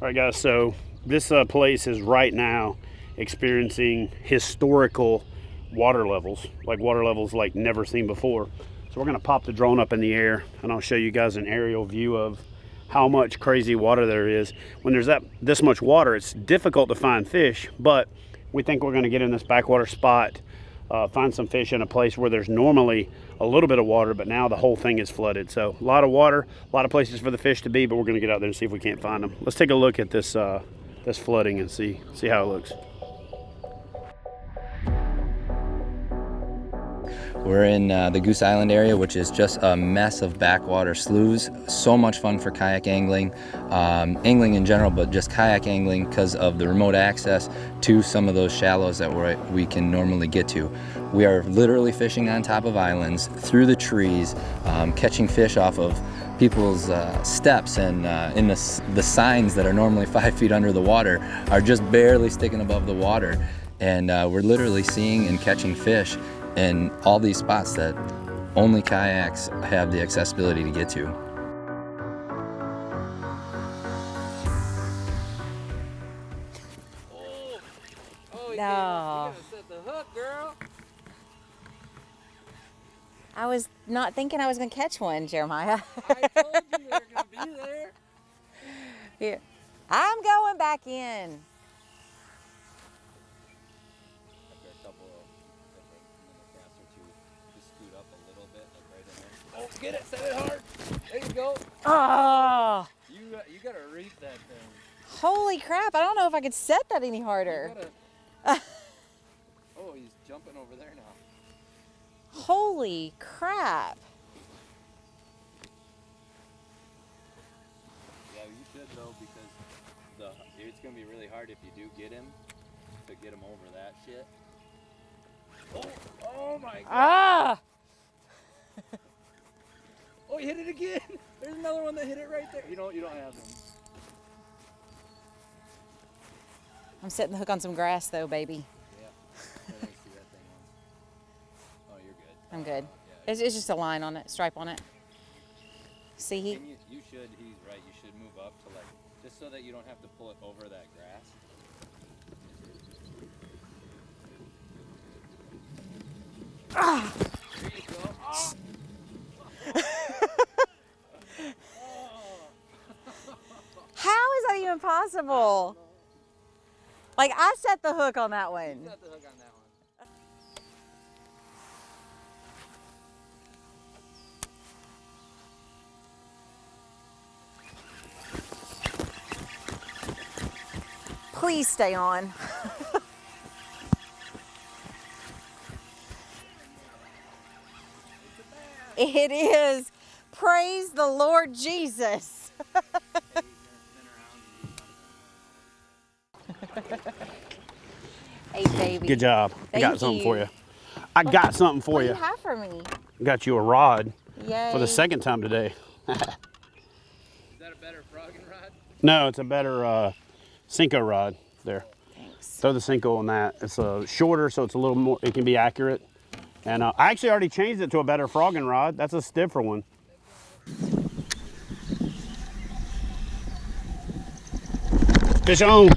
All right, guys, so this place is right now experiencing historical water levels like never seen before. So we're gonna pop the drone up in the air and I'll show you guys an aerial view of how much crazy water there is. When there's this much water, it's difficult to find fish, but we think we're gonna get in this backwater spot, find some fish in a place where there's normally a little bit of water, but now the whole thing is flooded. So a lot of water, a lot of places for the fish to be, but we're gonna get out there and see if we can't find them. Let's take a look at this this flooding and see how it looks. We're in the Goose Island area, which is just a mess of backwater sloughs. So much fun for kayak angling, angling in general, but just kayak angling because of the remote access to some of those shallows that we can normally get to. We are literally fishing on top of islands, through the trees, catching fish off of people's steps, and in the signs that are normally 5 feet under the water are just barely sticking above the water. And we're literally seeing and catching fish in all these spots that only kayaks have the accessibility to get to. Oh, no. You gotta set the hook, girl. I was not thinking I was going to catch one, Jeremiah. I told you they were going to be there. Here. I'm going back in. Oh, get it, set it hard. There you go. Oh. You gotta reef that thing. Holy crap, I don't know if I could set that any harder. Oh, he's jumping over there now. Holy crap. Yeah, you should though, because it's gonna be really hard if you do get him, to get him over that shit. Oh my God. Ah! Oh, he hit it again. There's another one that hit it right there. You don't have them. I'm setting the hook on some grass though, baby. Yeah. Let me see that thing on. Oh, you're good. I'm good. Yeah, It's just a line on it, stripe on it. See, you should, he's right, you should move up to just so that you don't have to pull it over that grass. Ah! There you go. Oh. How is that even possible? Like, I set the hook on that one. You set the hook on that one. Please stay on. It is. Praise the Lord Jesus. Hey, baby. Good job. I got something for you. I got something for you. What do you have for me? Got you a rod. Yay. For the second time today. Is that a better frogging rod? No, it's a better Cinco rod there. Thanks. Throw the Cinco on that. It's shorter, so it's a little more, it can be accurate. And I actually already changed it to a better frogging rod. That's a stiffer one. Fish on.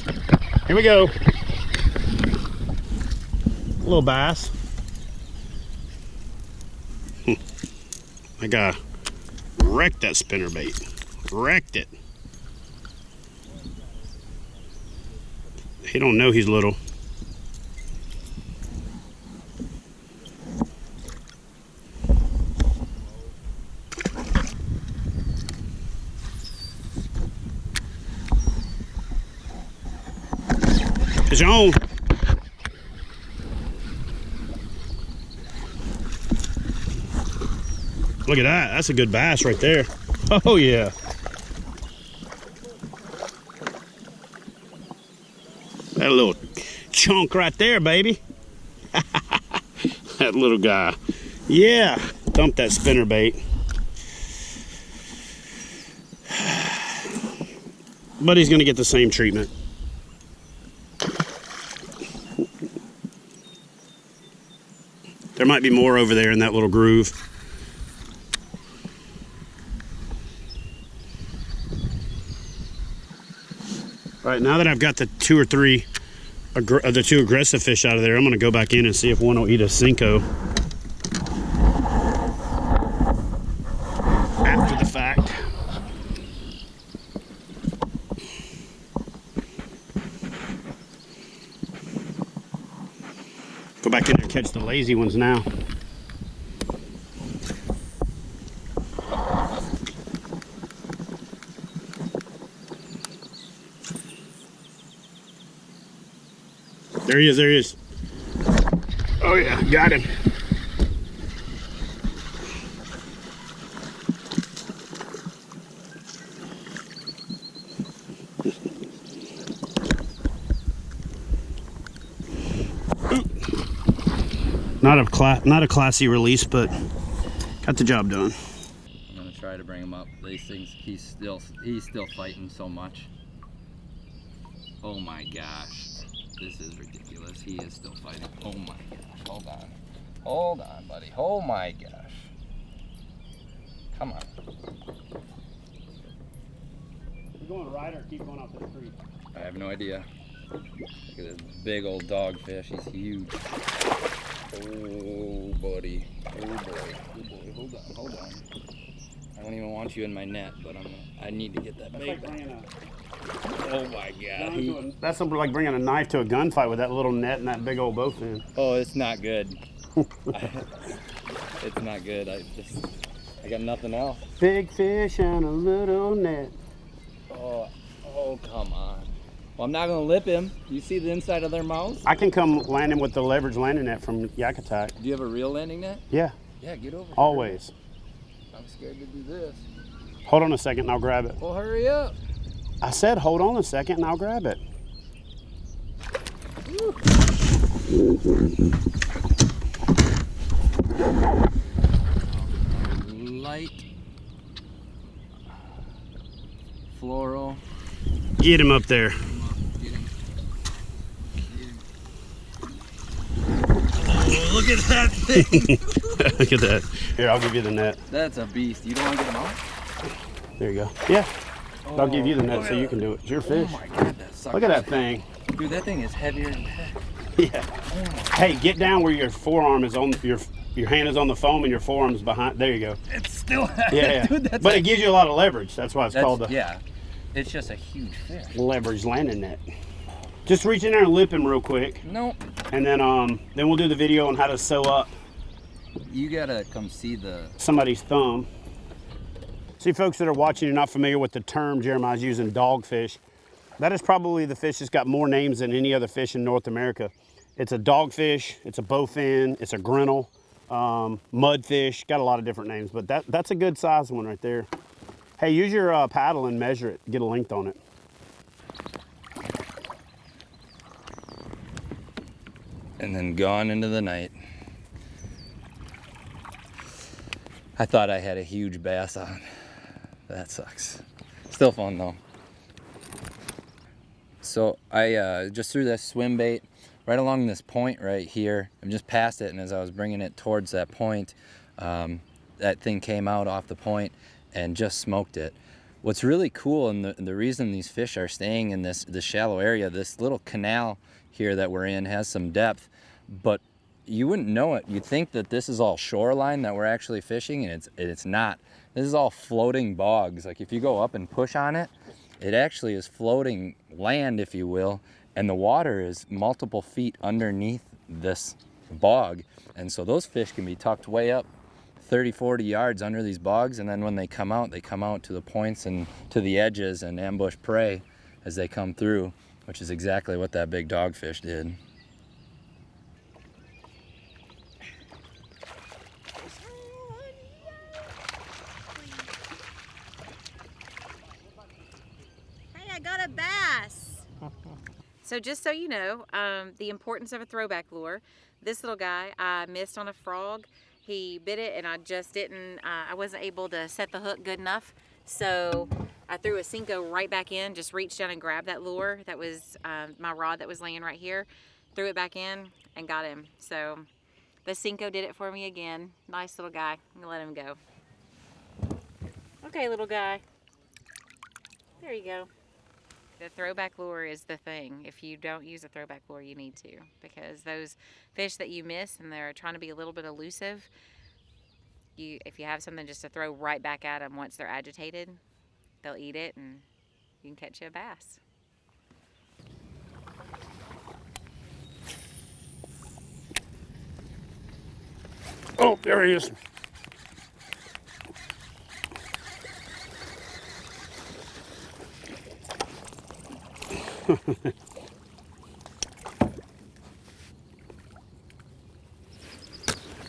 Here we go. A little bass. I got wrecked that spinnerbait. Wrecked it. He don't know he's little. Fish on. Look at that. That's a good bass right there. Oh yeah. That little chunk right there, baby. That little guy. Yeah. Dump that spinnerbait. But he's gonna get the same treatment. There might be more over there in that little groove. All right, now that I've got the two aggressive fish out of there, I'm gonna go back in and see if one will eat a Cinco. After the fact. Go back in there and catch the lazy ones now. There he is, there he is. Oh yeah, got him. Not a classy release, but got the job done. I'm gonna try to bring him up. These things, he's still fighting so much. Oh my gosh, this is ridiculous. He is still fighting. Oh my gosh, hold on, buddy. Oh my gosh, come on. You going right or keep going up this creek? I have no idea. Look at this big old dogfish. He's huge. Oh, buddy. Oh, boy. Oh, boy. Hold on. I don't even want you in my net, but I need to get that bait. Oh, my God. That's something like bringing a knife to a gunfight with that little net and that big old bowfin. Oh, it's not good. It's not good. I got nothing else. Big fish and a little net. Oh, come on. Well, I'm not going to lip him. You see the inside of their mouths? I can come land him with the leverage landing net from Yak Attack. Do you have a real landing net? Yeah. Yeah, get over here. Always. I'm scared to do this. Hold on a second and I'll grab it. Well, hurry up. I said hold on a second and I'll grab it. Light. Floral. Get him up there. Oh, look at that thing. Look at that. Here, I'll give you the net. That's a beast. You don't want to get him out? There you go. Yeah. I'll give you the net so you can do it. It's your fish. Oh my God, that sucker. Look at that thing. Dude, that thing is heavier than heck. Yeah. Hey, get down where your forearm is on your hand is on the foam and your forearm's behind. There you go. It's still heavy. Yeah. Dude, but it gives you a lot of leverage. That's why it's called the yeah. It's just a huge fish. leverage landing net. Just reach in there and lip him real quick. Nope. And then we'll do the video on how to sew up You gotta come see the... somebody's thumb. See, folks that are watching, you're not familiar with the term Jeremiah's using, dogfish. That is probably the fish that's got more names than any other fish in North America. It's a dogfish, it's a bowfin, it's a grinnell, mudfish, got a lot of different names, but that's a good size one right there. Hey, use your paddle and measure it, get a length on it. And then gone into the night. I thought I had a huge bass on. That sucks. Still fun though. So I just threw this swim bait right along this point right here. I'm just past it, and as I was bringing it towards that point, that thing came out off the point and just smoked it. What's really cool, and the reason these fish are staying in this shallow area, this little canal here that we're in has some depth, but you wouldn't know it. You'd think that this is all shoreline that we're actually fishing, and it's not. This is all floating bogs. Like if you go up and push on it, it actually is floating land, if you will, and the water is multiple feet underneath this bog. And so those fish can be tucked way up 30, 40 yards under these bogs, and then when they come out to the points and to the edges and ambush prey as they come through, which is exactly what that big dogfish did. Hey, I got a bass. So just so you know, the importance of a throwback lure, this little guy, I missed on a frog. He bit it and I just didn't, I wasn't able to set the hook good enough. So I threw a Cinco right back in, just reached down and grabbed that lure. That was my rod that was laying right here. Threw it back in and got him. So the Cinco did it for me again. Nice little guy. I'm gonna let him go. Okay, little guy. There you go. The throwback lure is the thing. If you don't use a throwback lure, you need to, because those fish that you miss and they're trying to be a little bit elusive, if you have something just to throw right back at them once they're agitated, they'll eat it and you can catch you a bass. Oh, there he is.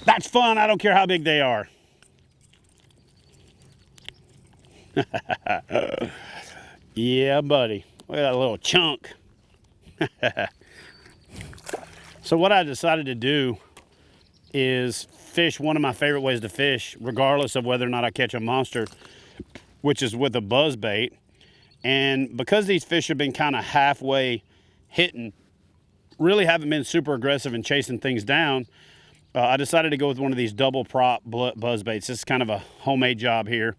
That's fun. I don't care how big they are. Yeah, buddy. Look at that little chunk. So what I decided to do is fish one of my favorite ways to fish, regardless of whether or not I catch a monster, which is with a buzzbait. And because these fish have been kind of halfway hitting, really haven't been super aggressive in chasing things down, I decided to go with one of these double prop buzzbaits. This is kind of a homemade job here,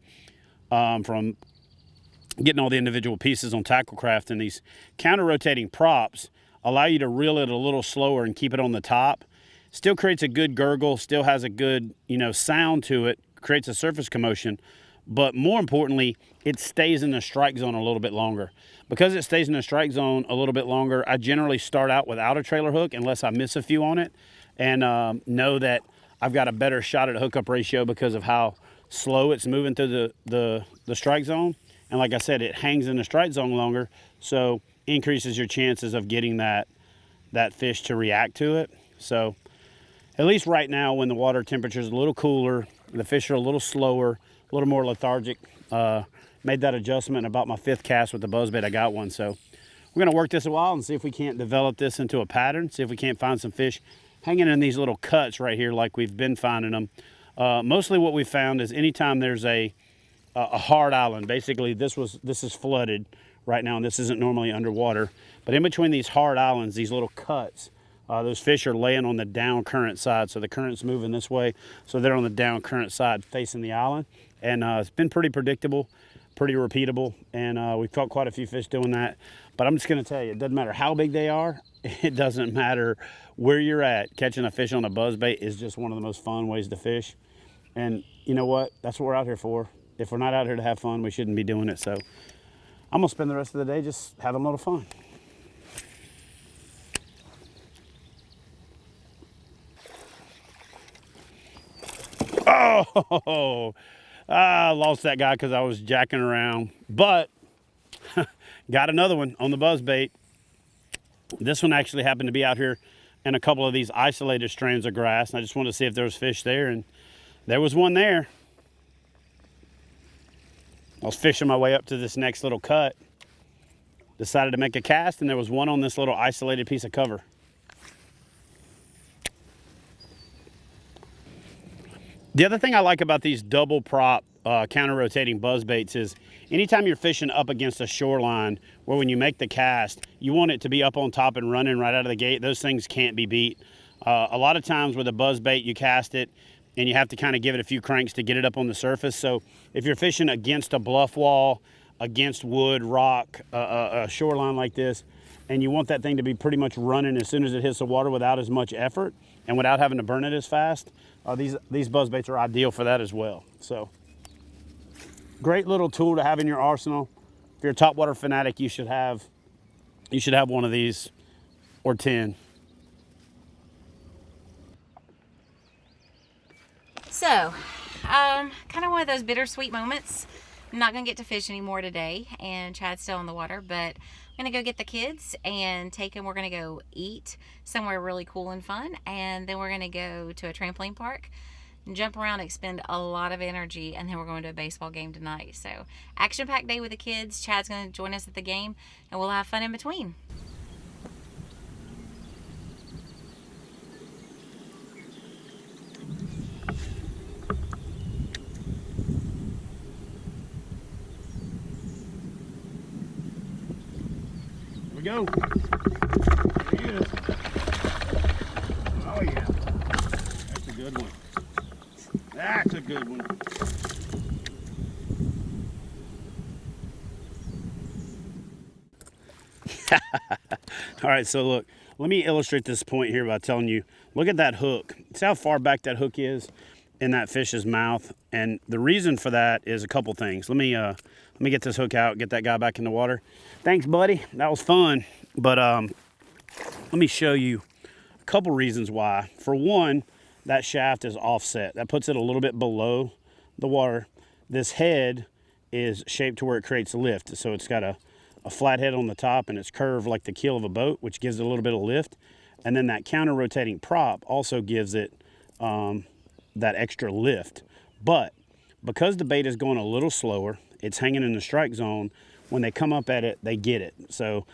from getting all the individual pieces on Tacklecraft. And these counter-rotating props allow you to reel it a little slower and keep it on the top. Still creates a good gurgle, still has a good, sound to it, creates a surface commotion. But more importantly, it stays in the strike zone a little bit longer. Because it stays in the strike zone a little bit longer, I generally start out without a trailer hook unless I miss a few on it, and know that I've got a better shot at a hookup ratio because of how slow it's moving through the strike zone. And like I said, it hangs in the strike zone longer, so increases your chances of getting that fish to react to it. So at least right now, when the water temperature is a little cooler, the fish are a little slower, a little more lethargic. Made that adjustment about my 5th cast with the buzzbait. I got one, so we're gonna work this a while and see if we can't develop this into a pattern, see if we can't find some fish hanging in these little cuts right here like we've been finding them. Mostly what we found is anytime there's a hard island, basically this is flooded right now and this isn't normally underwater, but in between these hard islands, these little cuts, those fish are laying on the down current side. So the current's moving this way, so they're on the down current side facing the island. And it's been pretty predictable, pretty repeatable, and we've caught quite a few fish doing that. But I'm just gonna tell you, it doesn't matter how big they are, it doesn't matter where you're at, catching a fish on a buzzbait is just one of the most fun ways to fish. And you know what? That's what we're out here for. If we're not out here to have fun, we shouldn't be doing it. So I'm gonna spend the rest of the day just having a little fun. Oh, I lost that guy because I was jacking around, but got another one on the buzzbait. This one actually happened to be out here in a couple of these isolated strands of grass, and I just wanted to see if there was fish there, and there was one there. I was fishing my way up to this next little cut, decided to make a cast, and there was one on this little isolated piece of cover. The other thing I like about these double prop counter-rotating buzzbaits is anytime you're fishing up against a shoreline where when you make the cast, you want it to be up on top and running right out of the gate. Those things can't be beat. A lot of times with a buzzbait, you cast it and you have to kind of give it a few cranks to get it up on the surface. So if you're fishing against a bluff wall, against wood, rock, a shoreline like this, and you want that thing to be pretty much running as soon as it hits the water without as much effort and without having to burn it as fast, these buzzbaits are ideal for that as well. So great little tool to have in your arsenal. If you're a topwater fanatic, you should have one of these or 10. So, kind of one of those bittersweet moments. I'm not gonna get to fish anymore today, and Chad's still in the water, but I'm gonna go get the kids and take them. We're gonna go eat somewhere really cool and fun, and then we're gonna go to a trampoline park and jump around, expend a lot of energy, and then we're going to a baseball game tonight. So, action-packed day with the kids. Chad's gonna join us at the game, and we'll have fun in between. Go. There he is. Oh yeah. That's a good one. That's a good one. All right, so look, let me illustrate this point here by telling you, look at that hook. See how far back that hook is in that fish's mouth? And the reason for that is a couple things. Let me get this hook out, get that guy back in the water. Thanks, buddy. That was fun. But let me show you a couple reasons why. For one, that shaft is offset. That puts it a little bit below the water. This head is shaped to where it creates lift. So it's got a flat head on the top and it's curved like the keel of a boat, which gives it a little bit of lift. And then that counter rotating prop also gives it that extra lift. But because the bait is going a little slower, it's hanging in the strike zone. When they come up at it, they get it. So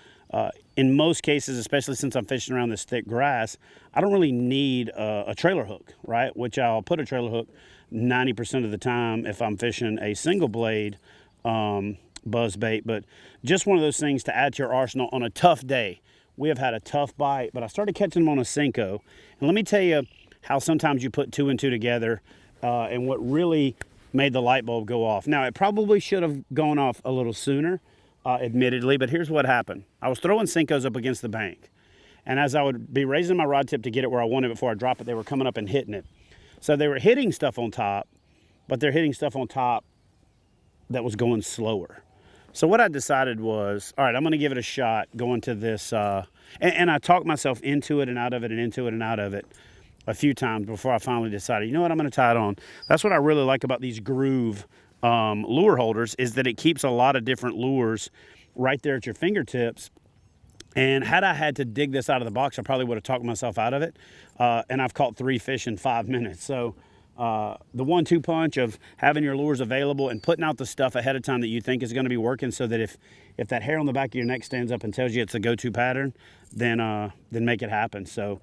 in most cases, especially since I'm fishing around this thick grass, I don't really need a trailer hook, right? Which I'll put a trailer hook 90% of the time if I'm fishing a single blade buzz bait. But just one of those things to add to your arsenal on a tough day. We have had a tough bite, but I started catching them on a Senko. And let me tell you how sometimes you put 2 and 2 together and what really made the light bulb go off. Now, it probably should have gone off a little sooner, admittedly, but here's what happened. I was throwing Senkos up against the bank. And as I would be raising my rod tip to get it where I wanted it before I drop it, they were coming up and hitting it. So they were hitting stuff on top, but they're hitting stuff on top that was going slower. So what I decided was, all right, I'm going to give it a shot going to this. And I talked myself into it and out of it and into it and out of it a few times before I finally decided, you know what, I'm going to tie it on. That's what I really like about these Groove lure holders, is that it keeps a lot of different lures right there at your fingertips. And had I had to dig this out of the box, I probably would have talked myself out of it. And I've caught 3 fish in 5 minutes. So the 1-2 punch of having your lures available and putting out the stuff ahead of time that you think is going to be working, so that if that hair on the back of your neck stands up and tells you it's a go-to pattern, then make it happen. So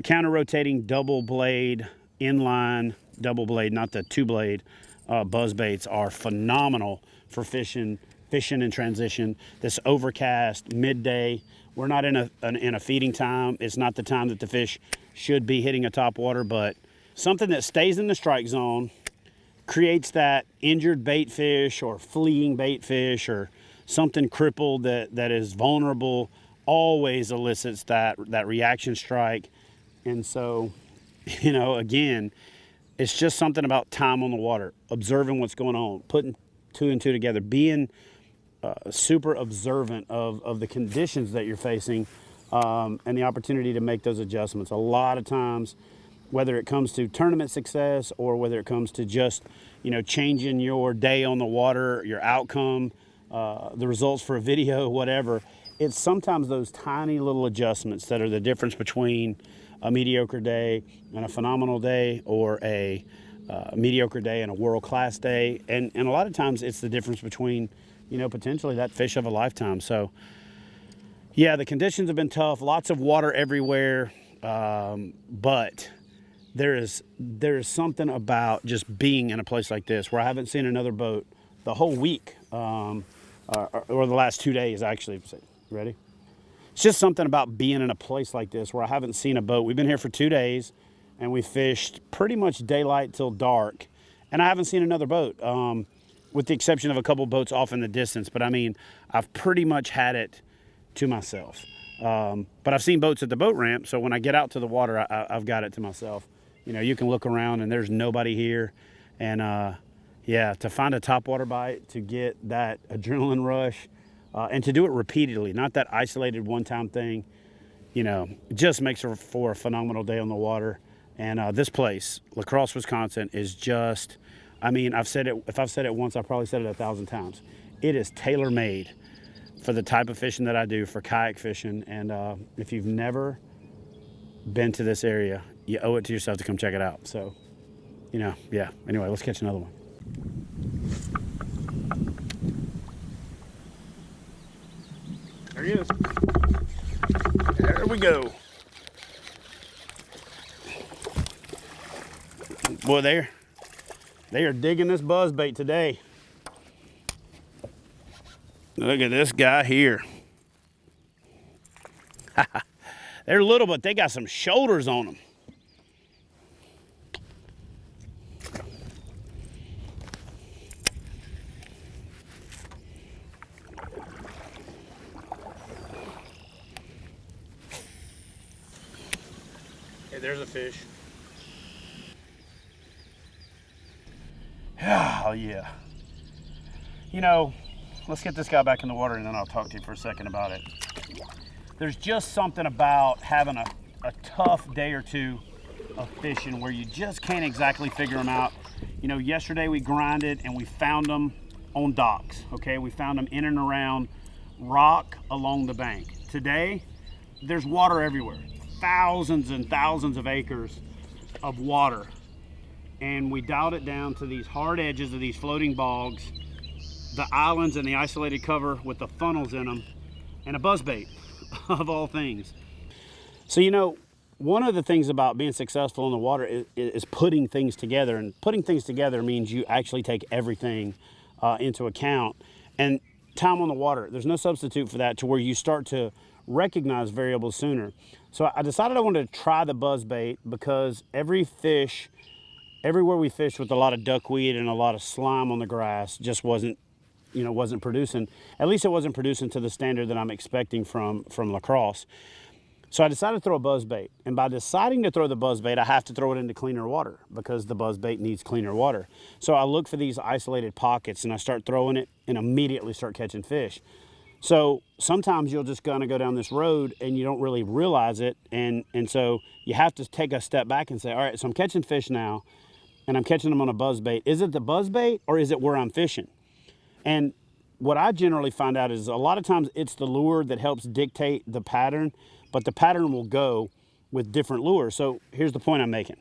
counter-rotating double blade, inline double blade, not the 2-blade buzz baits are phenomenal for fishing in transition. This overcast midday, we're not in a feeding time. It's not the time that the fish should be hitting a top water, but something that stays in the strike zone, creates that injured bait fish or fleeing bait fish or something crippled that is vulnerable, always elicits that reaction strike. And so, you know, again, it's just something about time on the water, observing what's going on, putting 2 and 2 together, being super observant of the conditions that you're facing, and the opportunity to make those adjustments. A lot of times, whether it comes to tournament success or whether it comes to just, you know, changing your day on the water, your outcome, the results for a video, whatever, it's sometimes those tiny little adjustments that are the difference between a mediocre day and a phenomenal day, or a mediocre day and a world-class day. And a lot of times it's the difference between, you know, potentially that fish of a lifetime. So yeah, the conditions have been tough, lots of water everywhere, but there is something about just being in a place like this where I haven't seen another boat the whole week, or the last 2 days actually. Ready? It's just something about being in a place like this where I haven't seen a boat. We've been here for 2 days and we fished pretty much daylight till dark, and I haven't seen another boat, with the exception of a couple boats off in the distance. But I mean, I've pretty much had it to myself. But I've seen boats at the boat ramp, so when I get out to the water, I've got it to myself. You know, you can look around and there's nobody here. And yeah, to find a topwater bite, to get that adrenaline rush, and to do it repeatedly, not that isolated one-time thing, you know, just makes for a phenomenal day on the water. And this place, La Crosse, Wisconsin, is just, I mean, if I've said it once, I've probably said it 1,000 times. It is tailor-made for the type of fishing that I do, for kayak fishing. And if you've never been to this area, you owe it to yourself to come check it out. So, you know, yeah. Anyway, let's catch another one. There he is. There we go. Boy, they are digging this buzzbait today. Look at this guy here. They're little, but they got some shoulders on them. Okay, there's a fish. Oh, yeah. You know, let's get this guy back in the water and then I'll talk to you for a second about it. There's just something about having a tough day or two of fishing where you just can't exactly figure them out. You know, yesterday we grinded and we found them on docks, okay? We found them in and around rock along the bank. Today, there's water everywhere. Thousands and thousands of acres of water. And we dialed it down to these hard edges of these floating bogs, the islands and the isolated cover with the funnels in them, and a buzzbait of all things. So, you know, one of the things about being successful in the water is putting things together, and putting things together means you actually take everything into account. And time on the water, there's no substitute for that, to where you start to recognize variables sooner. So I decided I wanted to try the buzzbait because everywhere we fished with a lot of duckweed and a lot of slime on the grass just wasn't producing. At least it wasn't producing to the standard that I'm expecting from Crosse. So I decided to throw a buzzbait. And by deciding to throw the buzzbait, I have to throw it into cleaner water because the buzzbait needs cleaner water. So I look for these isolated pockets and I start throwing it and immediately start catching fish. So sometimes you'll just gonna go down this road and you don't really realize it. And so you have to take a step back and say, all right, so I'm catching fish now and I'm catching them on a buzzbait. Is it the buzzbait or is it where I'm fishing? And what I generally find out is a lot of times it's the lure that helps dictate the pattern, but the pattern will go with different lures. So here's the point I'm making.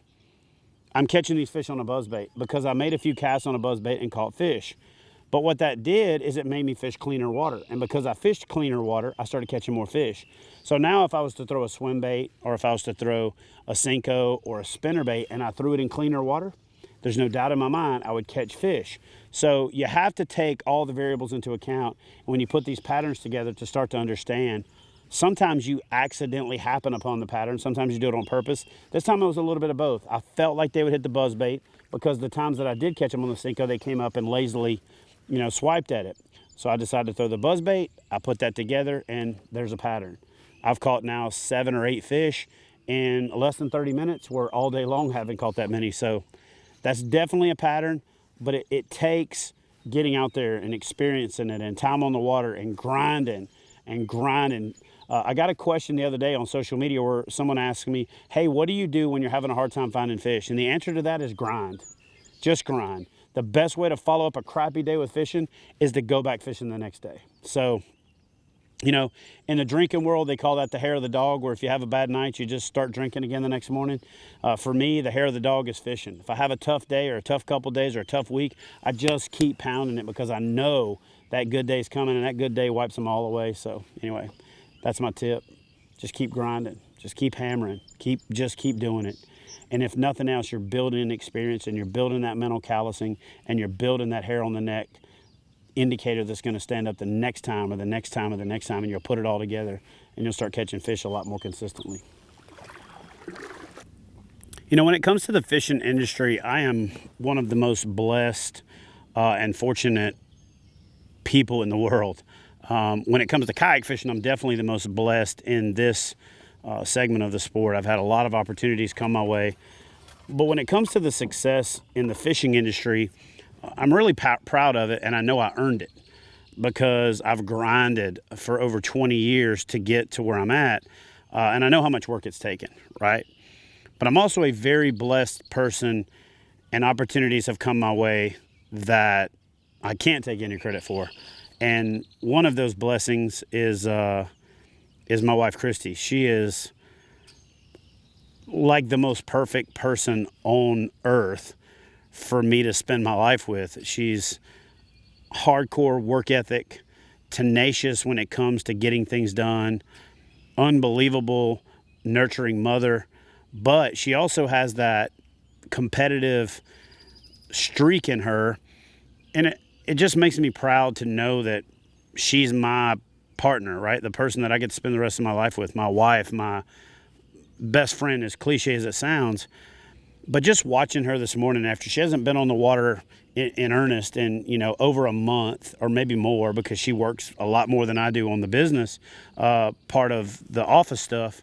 I'm catching these fish on a buzzbait because I made a few casts on a buzzbait and caught fish. But what that did is it made me fish cleaner water. And because I fished cleaner water, I started catching more fish. So now if I was to throw a swim bait or if I was to throw a Senko or a spinnerbait and I threw it in cleaner water, there's no doubt in my mind I would catch fish. So you have to take all the variables into account when you put these patterns together to start to understand. Sometimes you accidentally happen upon the pattern. Sometimes you do it on purpose. This time it was a little bit of both. I felt like they would hit the buzzbait because the times that I did catch them on the Senko, they came up and lazily, swiped at it. So I decided to throw the buzzbait. I put that together and there's a pattern. I've caught now 7 or 8 fish in less than 30 minutes, where all day long haven't caught that many. So that's definitely a pattern, but it takes getting out there and experiencing it and time on the water and grinding. I got a question the other day on social media where someone asked me, hey, what do you do when you're having a hard time finding fish? And the answer to that is grind. Just grind. The best way to follow up a crappy day with fishing is to go back fishing the next day. So, in the drinking world, they call that the hair of the dog, where if you have a bad night, you just start drinking again the next morning. For me, the hair of the dog is fishing. If I have a tough day or a tough couple days or a tough week, I just keep pounding it because I know that good day's coming and that good day wipes them all away. So anyway, that's my tip. Just keep grinding. Just keep hammering. Just keep doing it. And if nothing else, you're building an experience and you're building that mental callousing and you're building that hair on the neck indicator that's going to stand up the next time or the next time or the next time, and you'll put it all together and you'll start catching fish a lot more consistently. When it comes to the fishing industry, I am one of the most blessed and fortunate people in the world. When it comes to kayak fishing, I'm definitely the most blessed in this segment of the sport. I've had a lot of opportunities come my way. But when it comes to the success in the fishing industry, I'm really proud of it, and I know I earned it because I've grinded for over 20 years to get to where I'm at, and I know how much work it's taken, right? But I'm also a very blessed person, and opportunities have come my way that I can't take any credit for. And one of those blessings is my wife, Kristi. She is like the most perfect person on earth for me to spend my life with. She's hardcore work ethic, tenacious when it comes to getting things done, unbelievable nurturing mother, but she also has that competitive streak in her, and it just makes me proud to know that she's my partner, right? The person that I get to spend the rest of my life with, my wife, my best friend, as cliche as it sounds. But just watching her this morning, after she hasn't been on the water in earnest in, over a month or maybe more, because she works a lot more than I do on the business part of the office stuff,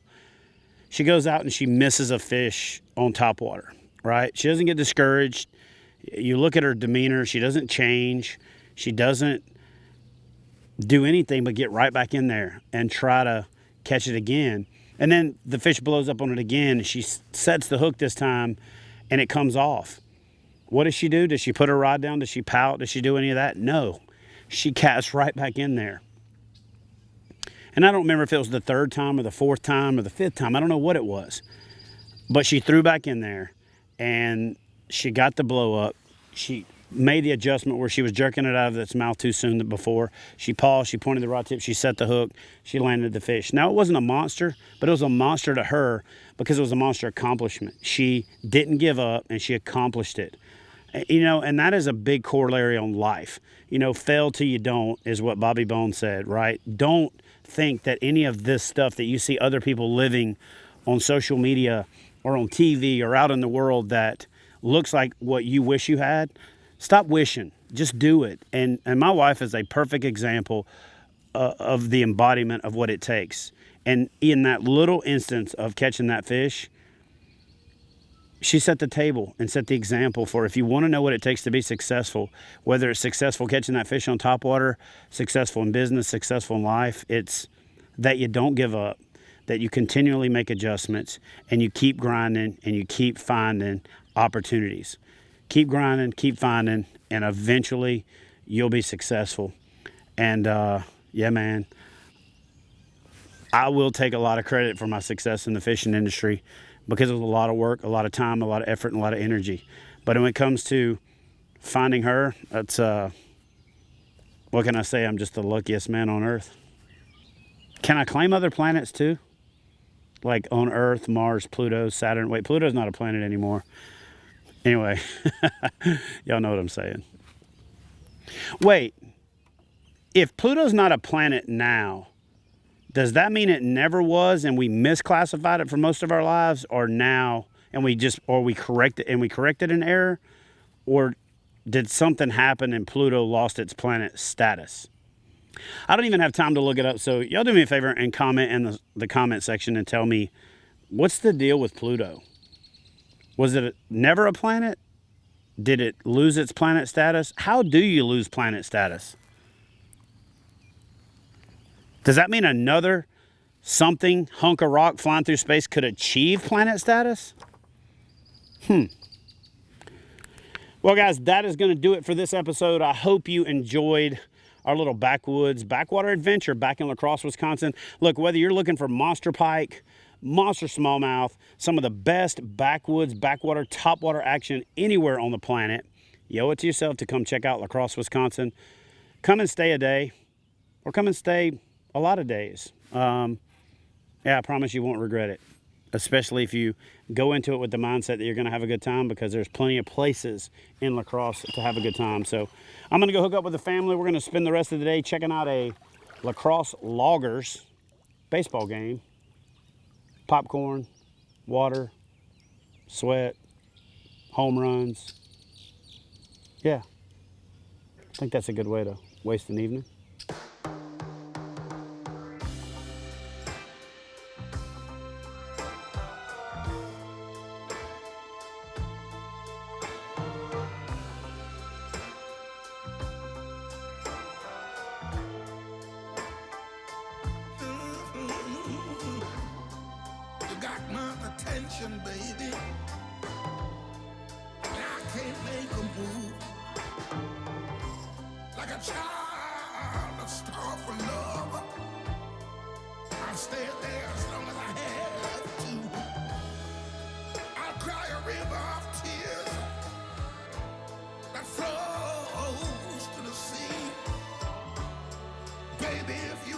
she goes out and she misses a fish on top water, right? She doesn't get discouraged. You look at her demeanor, she doesn't change. She doesn't do anything but get right back in there and try to catch it again. And then the fish blows up on it again, and she sets the hook this time, and it comes off. What does she do? Does she put her rod down? Does she pout? Does she do any of that? No. She casts right back in there. And I don't remember if it was the third time or the fourth time or the fifth time. I don't know what it was. But she threw back in there, and she got the blow up. She made the adjustment where she was jerking it out of its mouth too soon before. She paused, she pointed the rod tip, she set the hook, she landed the fish. Now, it wasn't a monster, but it was a monster to her because it was a monster accomplishment. She didn't give up, and she accomplished it. You know, and that is a big corollary on life. You know, fail till you don't is what Bobby Bones said, right? Don't think that any of this stuff that you see other people living on social media or on TV or out in the world that looks like what you wish you had. Stop wishing. Just do it. And my wife is a perfect example of the embodiment of what it takes. And in that little instance of catching that fish, she set the table and set the example for if you want to know what it takes to be successful, whether it's successful catching that fish on top water, successful in business, successful in life, it's that you don't give up, that you continually make adjustments, and you keep grinding and you keep finding opportunities. Keep grinding, keep finding, and eventually you'll be successful. And yeah, man, I will take a lot of credit for my success in the fishing industry because it was a lot of work, a lot of time, a lot of effort, and a lot of energy. But when it comes to finding her, that's, what can I say? I'm just the luckiest man on earth. Can I claim other planets too? Like on Earth, Mars, Pluto, Saturn. Wait, Pluto's not a planet anymore. Anyway, y'all know what I'm saying. Wait, if Pluto's not a planet now, does that mean it never was and we misclassified it for most of our lives, or now and we corrected an error, or did something happen and Pluto lost its planet status? I don't even have time to look it up, so y'all do me a favor and comment in the comment section and tell me, what's the deal with Pluto? Was it never a planet? Did it lose its planet status? How do you lose planet status? Does that mean another something, hunk of rock flying through space could achieve planet status? Well, guys, that is going to do it for this episode. I hope you enjoyed our little backwater adventure back in La Crosse, Wisconsin. Look, whether you're looking for monster pike, monster smallmouth, some of the best backwater, topwater action anywhere on the planet, you owe it to yourself to come check out La Crosse, Wisconsin. Come and stay a day, or come and stay a lot of days. Yeah, I promise you won't regret it, especially if you go into it with the mindset that you're going to have a good time, because there's plenty of places in La Crosse to have a good time. So I'm going to go hook up with the family. We're going to spend the rest of the day checking out a La Crosse Loggers baseball game. Popcorn, water, sweat, home runs. Yeah, I think that's a good way to waste an evening. Attention, baby. I can't make a move. Like a child, a star for love. I'll stay there as long as I have to. I'll cry a river of tears that flows to the sea. Baby, if you